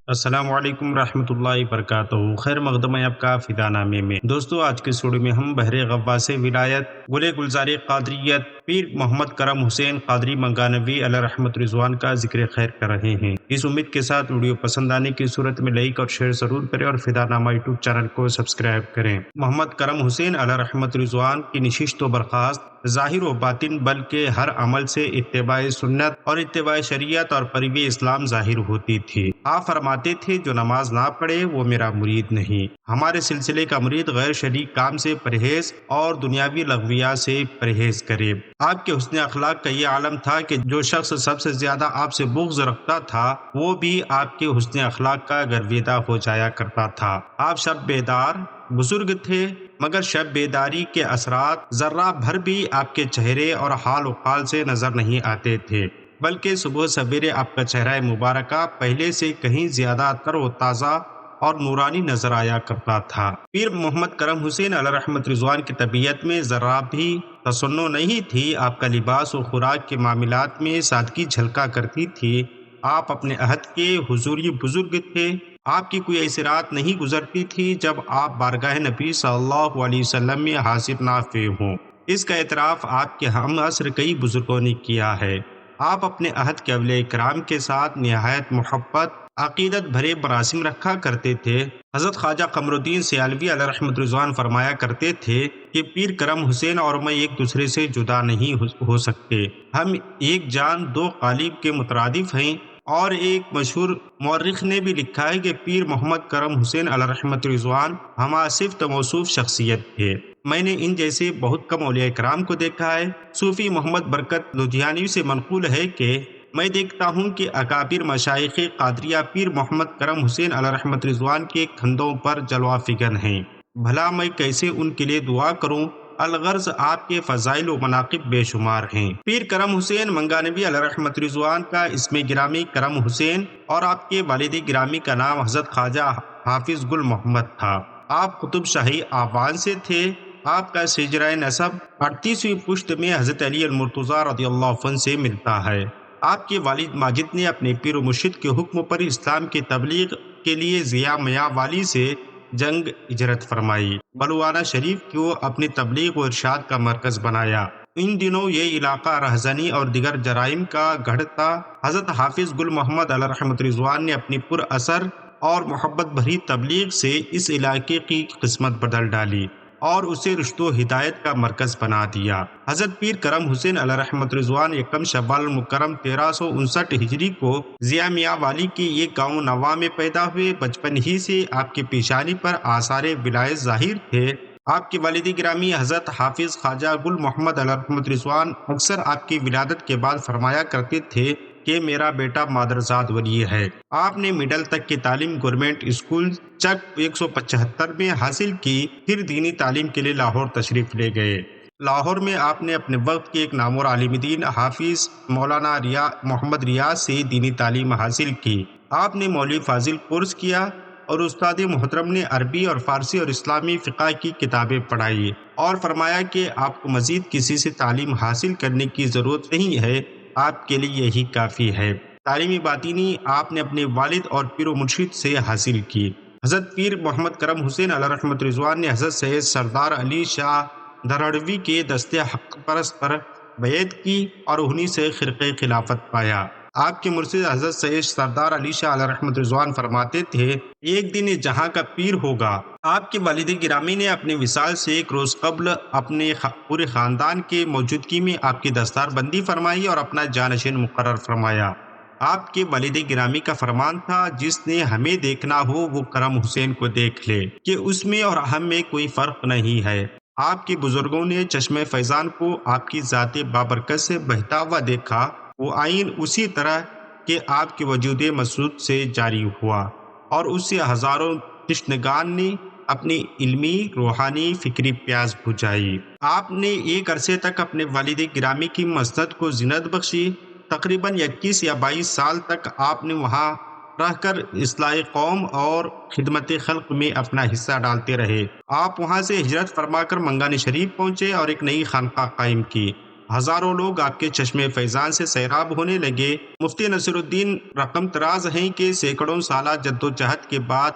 السلام علیکم رحمۃ اللہ وبرکاتہ۔ خیر مقدم ہے آپ کا فدا نامے میں۔ دوستو آج کی سوڑی میں ہم بحر غواص ولایت گل گلزار قادریت پیر محمد کرم حسین قادری منگانوی علیہ رحمت رضوان کا ذکر خیر کر رہے ہیں۔ اس امید کے ساتھ ویڈیو پسند آنے کی صورت میں لائک اور شیئر ضرور کریں اور فدا نامہ یوٹیوب چینل کو سبسکرائب کریں۔ محمد کرم حسین علیہ رحمت رضوان کی نشست و برخاست ظاہر و باطن بلکہ ہر عمل سے اتباع سنت اور اتباع شریعت اور پریب اسلام ظاہر ہوتی تھی۔ آپ فرماتے تھے جو نماز نہ پڑھے وہ میرا مرید نہیں۔ ہمارے سلسلے کا مرید غیر شرعی کام سے پرہیز اور دنیاوی لغویات سے پرہیز کرے۔ آپ کے حسن اخلاق کا یہ عالم تھا کہ جو شخص سب سے زیادہ آپ سے بغض رکھتا تھا وہ بھی آپ کے حسن اخلاق کا گرویدہ ہو جایا کرتا تھا۔ آپ شب بیدار بزرگ تھے مگر شب بیداری کے اثرات ذرہ بھر بھی آپ کے چہرے اور حال و قال سے نظر نہیں آتے تھے، بلکہ صبح سویرے آپ کا چہرہ مبارکہ پہلے سے کہیں زیادہ تر و تازہ اور نورانی نظر آیا کرتا تھا۔ پیر محمد کرم حسین علیہ رحمت رضوان کی طبیعت میں ذرہ بھی تصنع نہیں تھی۔ آپ کا لباس و خوراک کے معاملات میں سادگی جھلکا کرتی تھی۔ آپ اپنے عہد کے حضوری بزرگ تھے۔ آپ کی کوئی ایسی رات نہیں گزرتی تھی جب آپ بارگاہ نبی صلی اللہ علیہ وسلم میں حاضر نہ ہوئے ہوں۔ اس کا اعتراف آپ کے ہم عصر کئی بزرگوں نے کیا ہے۔ آپ اپنے عہد کے اولیاء کرام کے ساتھ نہایت محبت عقیدت بھرے مراسم رکھا کرتے تھے۔ حضرت خواجہ قمر الدین سیالوی علیہ رحمت رضوان فرمایا کرتے تھے کہ پیر کرم حسین اور میں ایک دوسرے سے جدا نہیں ہو سکتے، ہم ایک جان دو قالب کے مترادف ہیں۔ اور ایک مشہور مورخ نے بھی لکھا ہے کہ پیر محمد کرم حسین علیہ رحمت رضوان ہمہ صفت موصوف شخصیت تھے۔ میں نے ان جیسے بہت کم اولیاء کرام کو دیکھا ہے۔ صوفی محمد برکت لدھیانوی سے منقول ہے کہ میں دیکھتا ہوں کہ اکابر مشائخ قادریہ پیر محمد کرم حسین علیہ رحمت رضوان کے کندھوں پر جلوہ فگن ہیں، بھلا میں کیسے ان کے لیے دعا کروں؟ الغرض آپ کے فضائل و مناقب بے شمار ہیں۔ پیر کرم حسین منگانوی علیہ رحمت رضوان کا اسم گرامی کرم حسین اور آپ کے والد گرامی کا نام حضرت خواجہ حافظ گل محمد تھا۔ آپ قطب شاہی آبان سے تھے۔ آپ کا سجرہ نسب 38ویں پشت میں حضرت علی المرتضیٰ رضی اللہ عنہ سے ملتا ہے۔ آپ کے والد ماجد نے اپنے پیر و مرشد کے حکم پر اسلام کی تبلیغ کے لیے ضیا میاں والی سے جنگ ہجرت فرمائی۔ بلوانا شریف کو اپنی تبلیغ و ارشاد کا مرکز بنایا۔ ان دنوں یہ علاقہ رہزنی اور دیگر جرائم کا گڑھ تھا۔ حضرت حافظ گل محمد علیہ رحمت رضوان نے اپنی پر اثر اور محبت بھری تبلیغ سے اس علاقے کی قسمت بدل ڈالی اور اسے رشد و ہدایت کا مرکز بنا دیا۔ حضرت پیر کرم حسین علیہ رحمت رضوان یکم شوال المکرم 1359 ہجری کو ضیا میاں والی کے ایک گاؤں نواں میں پیدا ہوئے۔ بچپن ہی سے آپ کی پیشانی پر آثار ولایت ظاہر تھے۔ آپ کے والد گرامی حضرت حافظ خواجہ گل محمد علیہ رحمت رضوان اکثر آپ کی ولادت کے بعد فرمایا کرتے تھے کہ میرا بیٹا مادرزاد ولی ہے۔ آپ نے مڈل تک کی تعلیم گورنمنٹ اسکول چک 175 میں حاصل کی، پھر دینی تعلیم کے لیے لاہور تشریف لے گئے۔ لاہور میں آپ نے اپنے وقت کے ایک نامور عالم دین حافظ مولانا محمد ریاض سے دینی تعلیم حاصل کی۔ آپ نے مولوی فاضل کورس کیا اور استاد محترم نے عربی اور فارسی اور اسلامی فقہ کی کتابیں پڑھائی اور فرمایا کہ آپ کو مزید کسی سے تعلیم حاصل کرنے کی ضرورت نہیں ہے، آپ کے لیے یہی کافی ہے۔ تعلیم باطنی آپ نے اپنے والد اور پیر و مرشد سے حاصل کی۔ حضرت پیر محمد کرم حسین علیہ رحمت رضوان نے حضرت سید سردار علی شاہ دھراڑوی کے دستے حق پرست پر بیعت کی اور انہی سے خرقہ خلافت پایا۔ آپ کے مرشد حضرت سید سردار علی شاہ علیہ رحمت رضوان فرماتے تھے ایک دن یہ جہاں کا پیر ہوگا۔ آپ کے والد گرامی نے اپنے وصال سے ایک روز قبل اپنے پورے خاندان کے موجودگی میں آپ کی دستار بندی فرمائی اور اپنا جانشین مقرر فرمایا۔ آپ کے والد گرامی کا فرمان تھا جس نے ہمیں دیکھنا ہو وہ کرم حسین کو دیکھ لے کہ اس میں اور ہم میں کوئی فرق نہیں ہے۔ آپ کے بزرگوں نے چشمہ فیضان کو آپ کی ذات بابرکت سے بہتا ہوا دیکھا، وہ آئین اسی طرح کہ آپ کے وجود مسعود سے جاری ہوا اور اس سے ہزاروں تشنگان نے اپنی علمی روحانی فکری پیاس بجھائی۔ آپ نے ایک عرصے تک اپنے والد گرامی کی مسند کو زینت بخشی۔ تقریباً 21 یا 22 سال تک آپ نے وہاں رہ کر اصلاح قوم اور خدمت خلق میں اپنا حصہ ڈالتے رہے۔ آپ وہاں سے ہجرت فرما کر منگانی شریف پہنچے اور ایک نئی خانقاہ قائم کی۔ ہزاروں لوگ آپ کے چشمے فیضان سے سیراب ہونے لگے۔ مفتی نصیر الدین رقم طراز ہیں کہ سینکڑوں سالہ جدوجہد کے بعد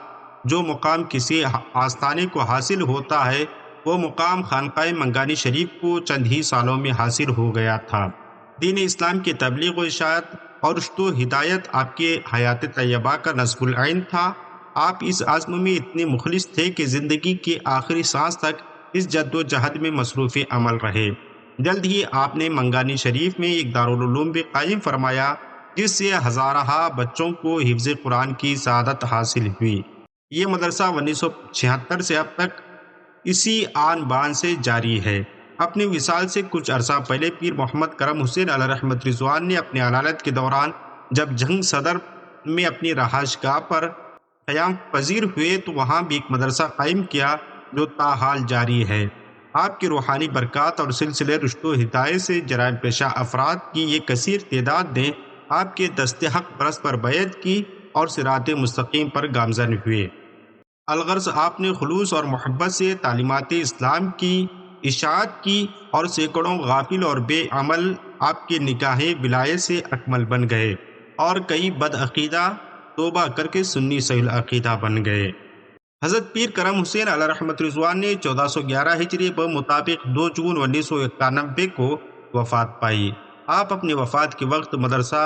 جو مقام کسی آستانے کو حاصل ہوتا ہے، وہ مقام خانقاہ منگانی شریف کو چند ہی سالوں میں حاصل ہو گیا تھا۔ دین اسلام کی تبلیغ و اشاعت اور رشد و ہدایت آپ کے حیات طیبہ کا نصب العین تھا۔ آپ اس عزم میں اتنے مخلص تھے کہ زندگی کے آخری سانس تک اس جد و جہد میں مصروف عمل رہے۔ جلد ہی آپ نے منگانی شریف میں ایک دارالعلوم بھی قائم فرمایا، جس سے ہزارہ بچوں کو حفظ قرآن کی سعادت حاصل ہوئی۔ یہ مدرسہ 1976 سے اب تک اسی آن بان سے جاری ہے۔ اپنی وصال سے کچھ عرصہ پہلے پیر محمد کرم حسین علیہ رحمت رضوان نے اپنے علالت کے دوران جب جنگ صدر میں اپنی رہائش گاہ پر قیام پذیر ہوئے تو وہاں بھی ایک مدرسہ قائم کیا جو تاحال جاری ہے۔ آپ کی روحانی برکات اور سلسلے رشد و ہدایت سے جرائم پیشہ افراد کی یہ کثیر تعداد نے آپ کے دست حق پرست پر بیعت کی اور صراط مستقیم پر گامزن ہوئے۔ الغرض آپ نے خلوص اور محبت سے تعلیمات اسلام کی اشاعت کی اور سینکڑوں غافل اور بے عمل آپ کے نگاہ ولایت سے اکمل بن گئے اور کئی بدعقیدہ توبہ کر کے سنی صحیح العقیدہ بن گئے۔ حضرت پیر کرم حسین علیہ رحمت رضوان نے 1411 ہجری بمطابق 2 جون 1991 کو وفات پائی۔ آپ اپنی وفات کے وقت مدرسہ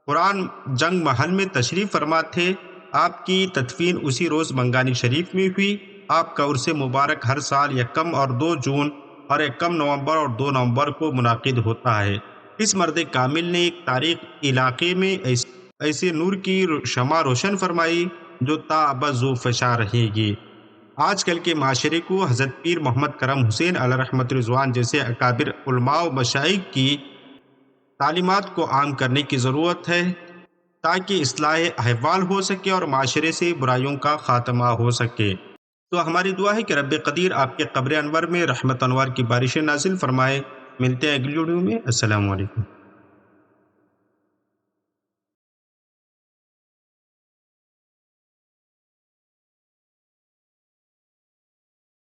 قرآن جنگ محل میں تشریف فرما تھے۔ آپ کی تدفین اسی روز منگانی شریف میں ہوئی۔ آپ کا عرس مبارک ہر سال 1 اور 2 جون اور 1 نومبر اور 2 نومبر کو منعقد ہوتا ہے۔ اس مرد کامل نے ایک تاریخ علاقے میں ایسے نور کی شمع روشن فرمائی جو تاابد ذو فشاں رہے گی۔ آج کل کے معاشرے کو حضرت پیر محمد کرم حسین علیہ رحمت رضوان جیسے اکابر علماء و مشائخ کی تعلیمات کو عام کرنے کی ضرورت ہے تاکہ اصلاح احوال ہو سکے اور معاشرے سے برائیوں کا خاتمہ ہو سکے۔ تو ہماری دعا ہے کہ رب قدیر آپ کے قبر انور میں رحمت انوار کی بارشیں نازل فرمائے۔ ملتے ہیں اگلی ویڈیو میں۔ السلام علیکم۔